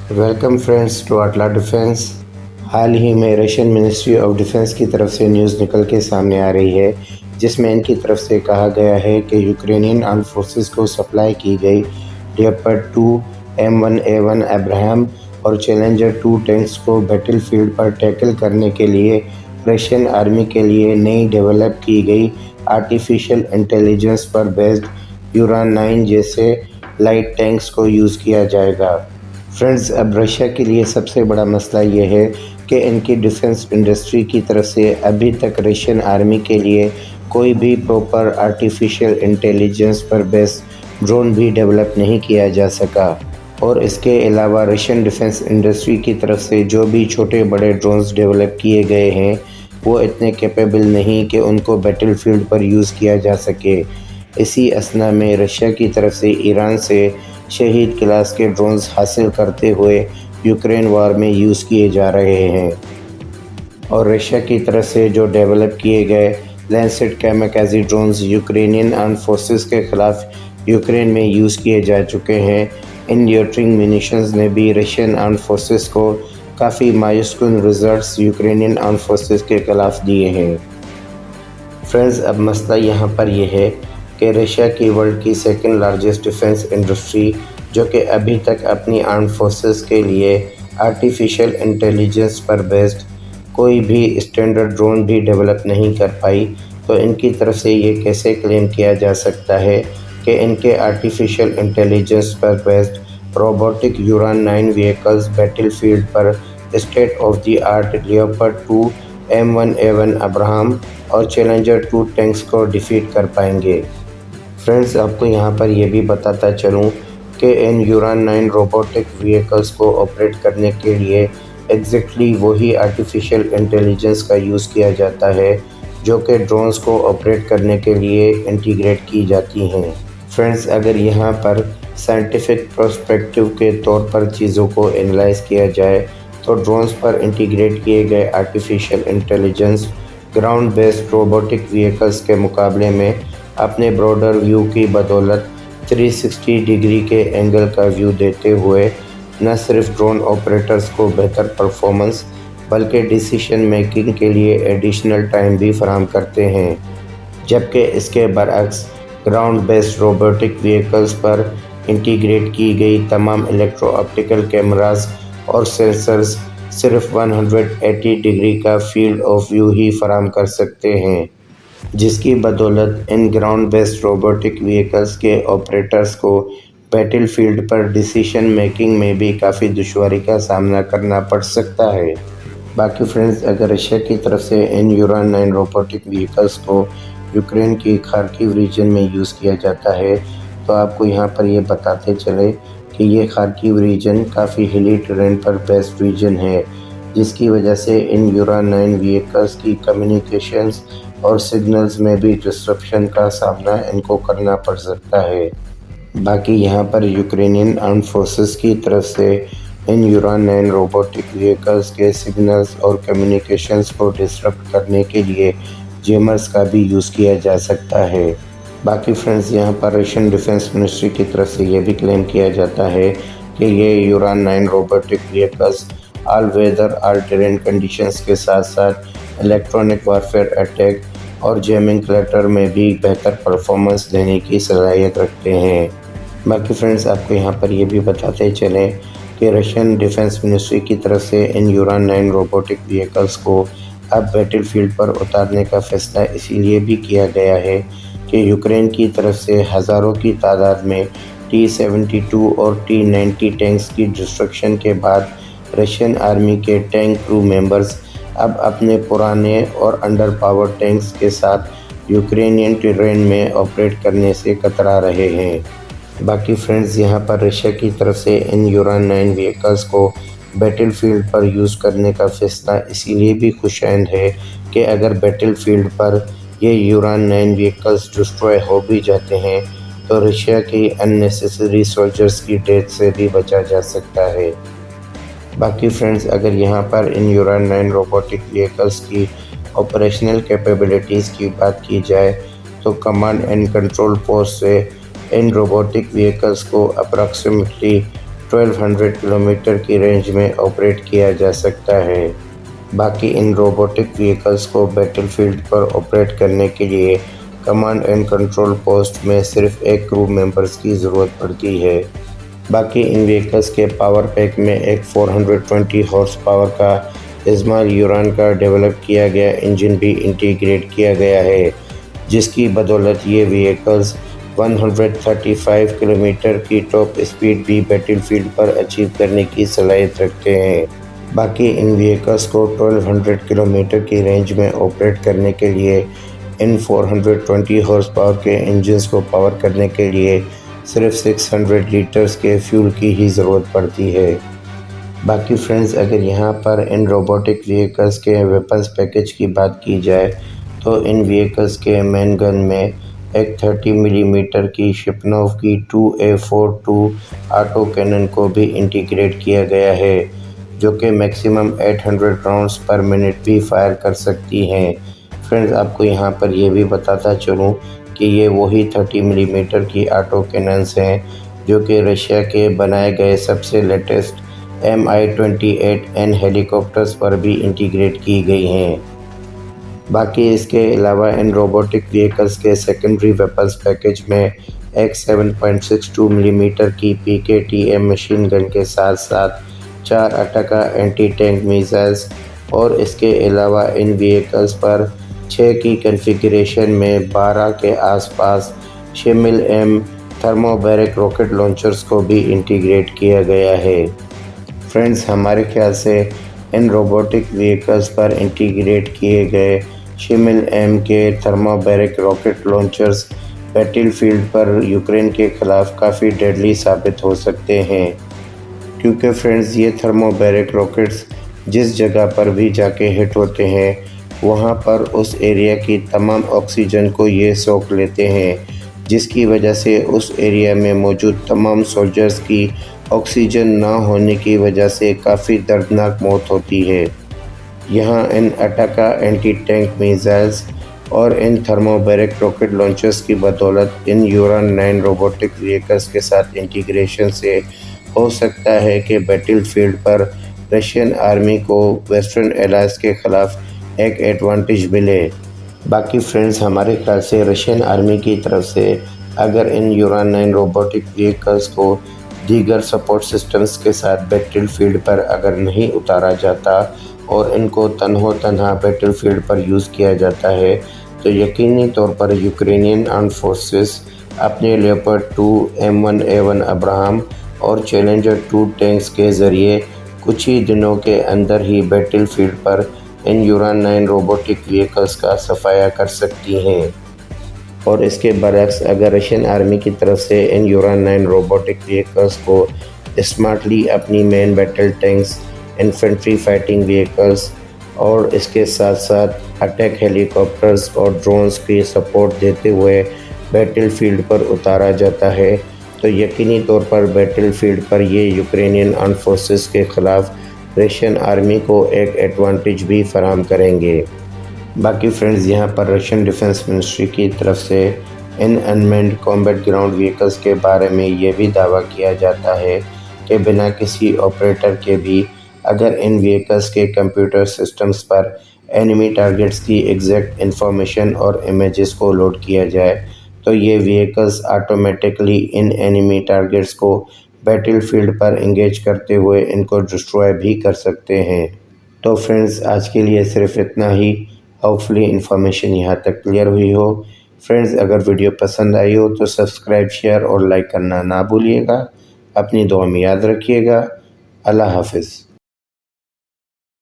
Welcome friends to اٹلا defence. حال ہی میں رشین منسٹری آف ڈیفینس کی طرف سے نیوز نکل کے سامنے آ رہی ہے، جس میں ان کی طرف سے کہا گیا ہے کہ یوکرینین آرمڈ فورسز کو سپلائی کی گئی لیوپرڈ 2 M1A1 ابراہم اور چیلنجر 2 ٹینکس کو بیٹل فیلڈ پر ٹیکل کرنے کے لیے رشین آرمی کے لیے نئی ڈیولپ کی گئی آرٹیفیشل انٹیلیجنس پر بیسڈ یوران 9 جیسے لائٹ ٹینکس کو یوز کیا جائے گا۔ فرینڈز، اب رشیا کے لیے سب سے بڑا مسئلہ یہ ہے کہ ان کی ڈیفنس انڈسٹری کی طرف سے ابھی تک رشین آرمی کے لیے کوئی بھی پراپر آرٹیفیشل انٹیلیجنس پر بیس ڈرون بھی ڈیولپ نہیں کیا جا سکا، اور اس کے علاوہ رشین ڈیفنس انڈسٹری کی طرف سے جو بھی چھوٹے بڑے ڈرونز ڈیولپ کیے گئے ہیں وہ اتنے کیپیبل نہیں کہ ان کو بیٹل فیلڈ پر یوز کیا جا سکے۔ اسی اثنا میں رشیا کی طرف سے ایران سے شہید کلاس کے ڈرونز حاصل کرتے ہوئے یوکرین وار میں یوز کیے جا رہے ہیں، اور رشیا کی طرف سے جو ڈیولپ کیے گئے لینسٹ کیمیکازی ڈرونز یوکرینین آرمڈ فورسز کے خلاف یوکرین میں یوز کیے جا چکے ہیں۔ ان لیوٹرنگ منیشنز نے بھی رشین آرمڈ فورسز کو کافی مایوس کن ریزلٹس یوکرینین آرمڈ فورسز کے خلاف دیے ہیں۔ فرینڈز، اب مسئلہ یہاں پر یہ ہے کہ رشیا کی ورلڈ کی سیکنڈ لارجسٹ ڈیفنس انڈسٹری، جو کہ ابھی تک اپنی آرمڈ فورسز کے لیے آرٹیفیشل انٹیلیجنس پر بیسڈ کوئی بھی اسٹینڈرڈ ڈرون بھی ڈیولپ نہیں کر پائی، تو ان کی طرف سے یہ کیسے کلیم کیا جا سکتا ہے کہ ان کے آرٹیفیشل انٹیلیجنس پر based robotic Uran 9 vehicles battle field پر state of the art Leopard 2 M1A1 Abrams اور چیلنجر 2 ٹینکس کو ڈیفیٹ کر پائیں گے۔ فرینڈز، آپ کو یہاں پر یہ بھی بتاتا چلوں کہ ان یوران 9 روبوٹک وہیکلز کو آپریٹ کرنے کے لیے ایگزیکٹلی وہی آرٹیفیشل انٹیلیجنس کا یوز کیا جاتا ہے جو کہ ڈرونز کو آپریٹ کرنے کے لیے انٹیگریٹ کی جاتی ہیں۔ فرینڈز، اگر یہاں پر سائنٹیفک پرسپیکٹیو کے طور پر چیزوں کو انالائز کیا جائے تو ڈرونز پر انٹیگریٹ کیے گئے artificial intelligence ground based robotic vehicles کے مقابلے میں اپنے براڈر ویو کی بدولت 360 ڈگری کے اینگل کا ویو دیتے ہوئے نہ صرف ڈرون آپریٹرز کو بہتر پرفارمنس بلکہ ڈیسیشن میکنگ کے لیے ایڈیشنل ٹائم بھی فراہم کرتے ہیں، جبکہ اس کے برعکس گراؤنڈ بیسڈ روبوٹک وہیکلز پر انٹیگریٹ کی گئی تمام الیکٹرو آپٹیکل کیمراز اور سینسرز صرف 180 ڈگری کا فیلڈ آف ویو ہی فراہم کر سکتے ہیں، جس کی بدولت ان گراؤنڈ بیسڈ روبوٹک وہیکلز کے آپریٹرز کو بیٹل فیلڈ پر ڈیسیشن میکنگ میں بھی کافی دشواری کا سامنا کرنا پڑ سکتا ہے۔ باقی فرینڈز، اگر رشیا کی طرف سے ان یوران 9 روبوٹک وہیکلز کو یوکرین کی خارکیو ریجن میں یوز کیا جاتا ہے تو آپ کو یہاں پر یہ بتاتے چلے کہ یہ خارکیو ریجن کافی ہلی ٹرین پر بیسڈ ریجن ہے، جس کی وجہ سے ان یوران 9 وہیکلز کی کمیونیکیشنز اور سگنلز میں بھی ڈسرپشن کا سامنا ان کو کرنا پڑ سکتا ہے۔ باقی یہاں پر یوکرینین آرمڈ فورسز کی طرف سے ان یوران 9 روبوٹک وہیکلز کے سگنلز اور کمیونیکیشنز کو ڈسرپٹ کرنے کے لیے جیمرز کا بھی یوز کیا جا سکتا ہے۔ باقی فرینڈز، یہاں پر رشین ڈیفنس منسٹری کی طرف سے یہ بھی کلیم کیا جاتا ہے کہ یہ یوران 9 روبوٹک وہیکلز آل ویدر آل ٹیرین کنڈیشنز کے ساتھ ساتھ الیکٹرونک وارفیئر اٹیک اور جیمنگ کلیٹر میں بھی بہتر پرفارمنس دینے کی صلاحیت رکھتے ہیں۔ باقی فرینڈز، آپ کو یہاں پر یہ بھی بتاتے چلیں کہ رشین ڈیفنس منسٹری کی طرف سے ان یوران 9 روبوٹک وہیکلز کو اب بیٹل فیلڈ پر اتارنے کا فیصلہ اسی لیے بھی کیا گیا ہے کہ یوکرین کی طرف سے ہزاروں کی تعداد میں T-72 اور T-90 ٹینکس کی ڈسٹرکشن کے بعد رشین آرمی کے ٹینک کرو ممبرز اب اپنے پرانے اور انڈر پاور ٹینکس کے ساتھ یوکرینین ٹیرین میں آپریٹ کرنے سے کترا رہے ہیں۔ باقی فرینڈز، یہاں پر رشیا کی طرف سے ان یوران 9 وہیکلز کو بیٹل فیلڈ پر یوز کرنے کا فیصلہ اسی لیے بھی خوش آئند ہے کہ اگر بیٹل فیلڈ پر یہ یوران 9 وہیکلز ڈسٹروائے ہو بھی جاتے ہیں تو رشیا کی ان نیسیسری سولجرز کی ڈیتھ سے بھی بچا جا سکتا ہے۔ باقی فرینڈز، اگر یہاں پر ان یوران 9 روبوٹک وہیکلز کی آپریشنل کیپیبلٹیز کی بات کی جائے تو کمانڈ اینڈ کنٹرول پوسٹ سے ان روبوٹک وہیکلز کو اپراکسیمیٹلی 1200 کلومیٹر کی رینج میں آپریٹ کیا جا سکتا ہے۔ باقی ان روبوٹک وہیکلز کو بیٹل فیلڈ پر آپریٹ کرنے کے لیے کمانڈ اینڈ کنٹرول پوسٹ میں صرف ایک کرو ممبرز کی ضرورت پڑتی ہے۔ باقی ان وہیکلز کے پاور پیک میں ایک 420 ہارس پاور کا اسمال یوران کا ڈیولپ کیا گیا انجن بھی انٹیگریٹ کیا گیا ہے، جس کی بدولت یہ وہیکلز 135 کلومیٹر کی ٹاپ اسپیڈ بھی بیٹل فیلڈ پر اچیو کرنے کی صلاحیت رکھتے ہیں۔ باقی ان وہیکلز کو 1200 کلومیٹر کی رینج میں آپریٹ کرنے کے لیے ان 420 ہارس پاور کے انجنز کو پاور کرنے کے لیے صرف 600 لیٹرز کے فیول کی ہی ضرورت پڑتی ہے۔ باقی فرینڈز، اگر یہاں پر ان روبوٹک وہیکلز کے ویپنز پیکج کی بات کی جائے تو ان وہیکلز کے مین گن میں ایک 30 ملی میٹر کی شپنوف کی 2A42 آٹو کینن کو بھی انٹیگریٹ کیا گیا ہے، جو کہ میکسیمم 800 راؤنڈز پر منٹ بھی فائر کر سکتی ہیں۔ فرینڈز، آپ کو یہاں پر یہ بھی بتاتا چلوں کہ یہ وہی 30 ملی میٹر کی آٹو کیننز ہیں جو کہ رشیا کے بنائے گئے سب سے لیٹسٹ Mi-28N ہیلی کاپٹرز پر بھی انٹیگریٹ کی گئی ہیں۔ باقی اس کے علاوہ ان روبوٹک وہیکلز کے سیکنڈری ویپنز پیکج میں ایک 7.62 ملی میٹر کی PKTM مشین گن کے ساتھ ساتھ 4 اٹاکا اینٹی ٹینک میزائلز اور اس کے علاوہ ان وہیکلز پر 6 کی کنفیگریشن میں 12 کے آس پاس Shamal M thermo barrack rocket launchers کو بھی انٹیگریٹ کیا گیا ہے۔ فرینڈز، ہمارے خیال سے ان روبوٹک وہیکلز پر انٹیگریٹ کیے گئے شمل M کے thermobaric rocket launchers battle field پر یوکرین کے خلاف کافی ڈیڈلی ثابت ہو سکتے ہیں، کیونکہ فرینڈز یہ تھرمو بیرک راکٹس جس جگہ پر بھی جا کے ہٹ ہوتے ہیں وہاں پر اس ایریا کی تمام آکسیجن کو یہ سوکھ لیتے ہیں، جس کی وجہ سے اس ایریا میں موجود تمام سولجرز کی آکسیجن نہ ہونے کی وجہ سے کافی دردناک موت ہوتی ہے۔ یہاں ان اٹاکا اینٹی ٹینک میزائلز اور ان تھرمو بیرک راکٹ لانچرز کی بدولت ان یوران 9 روبوٹک وہیکلز کے ساتھ انٹیگریشن سے ہو سکتا ہے کہ بیٹل فیلڈ پر رشین آرمی کو ویسٹرن الائز کے خلاف ایک ایڈوانٹیج ملے۔ باقی فرینڈز، ہمارے خیال سے رشین آرمی کی طرف سے اگر ان یوران 9 روبوٹک وہیکلز کو دیگر سپورٹ سسٹمز کے ساتھ بیٹل فیلڈ پر اگر نہیں اتارا جاتا اور ان کو تنہا بیٹل فیلڈ پر یوز کیا جاتا ہے تو یقینی طور پر یوکرینین آرمڈ فورسز اپنے لیوپرڈ 2 M1A1 ابراہم اور چیلنجر 2 ٹینکس کے ذریعے کچھ ہی دنوں کے اندر ہی بیٹل فیلڈ پر ان یوران 9 روبوٹک وہیکلز کا صفایا کر سکتی ہیں۔ اور اس کے برعکس اگر رشین آرمی کی طرف سے ان یوران 9 روبوٹک وہیکلز کو اسمارٹلی اپنی main battle tanks, infantry fighting vehicles اور اس کے ساتھ ساتھ اٹیک ہیلی کاپٹرز اور ڈرونز کی سپورٹ دیتے ہوئے بیٹل فیلڈ پر اتارا جاتا ہے تو یقینی طور پر بیٹل فیلڈ پر یہ یوکرینین آرمڈ فورسز کے خلاف رشین آرمی کو ایک ایڈوانٹیج بھی فراہم کریں گے۔ باقی فرینڈز، یہاں پر رشین ڈیفنس منسٹری کی طرف سے ان انمینڈ کامبیٹ گراؤنڈ وہیکلز کے بارے میں یہ بھی دعویٰ کیا جاتا ہے کہ بنا کسی آپریٹر کے بھی اگر ان وہیکلز کے کمپیوٹر سسٹمز پر اینیمی ٹارگٹس کی ایگزیکٹ انفارمیشن اور امیجز کو لوڈ کیا جائے تو یہ وہیکلز آٹومیٹکلی ان اینیمی ٹارگٹس کو بیٹل فیلڈ پر انگیج کرتے ہوئے ان کو ڈسٹروائے بھی کر سکتے ہیں۔ تو فرینڈز، آج کے لیے صرف اتنا ہی۔ ہوپفلی انفارمیشن یہاں تک کلیئر ہوئی ہو۔ فرینڈز، اگر ویڈیو پسند آئی ہو تو سبسکرائب، شیئر اور لائک کرنا نہ بھولیے گا۔ اپنی دعا میں یاد رکھیے گا۔ اللہ حافظ۔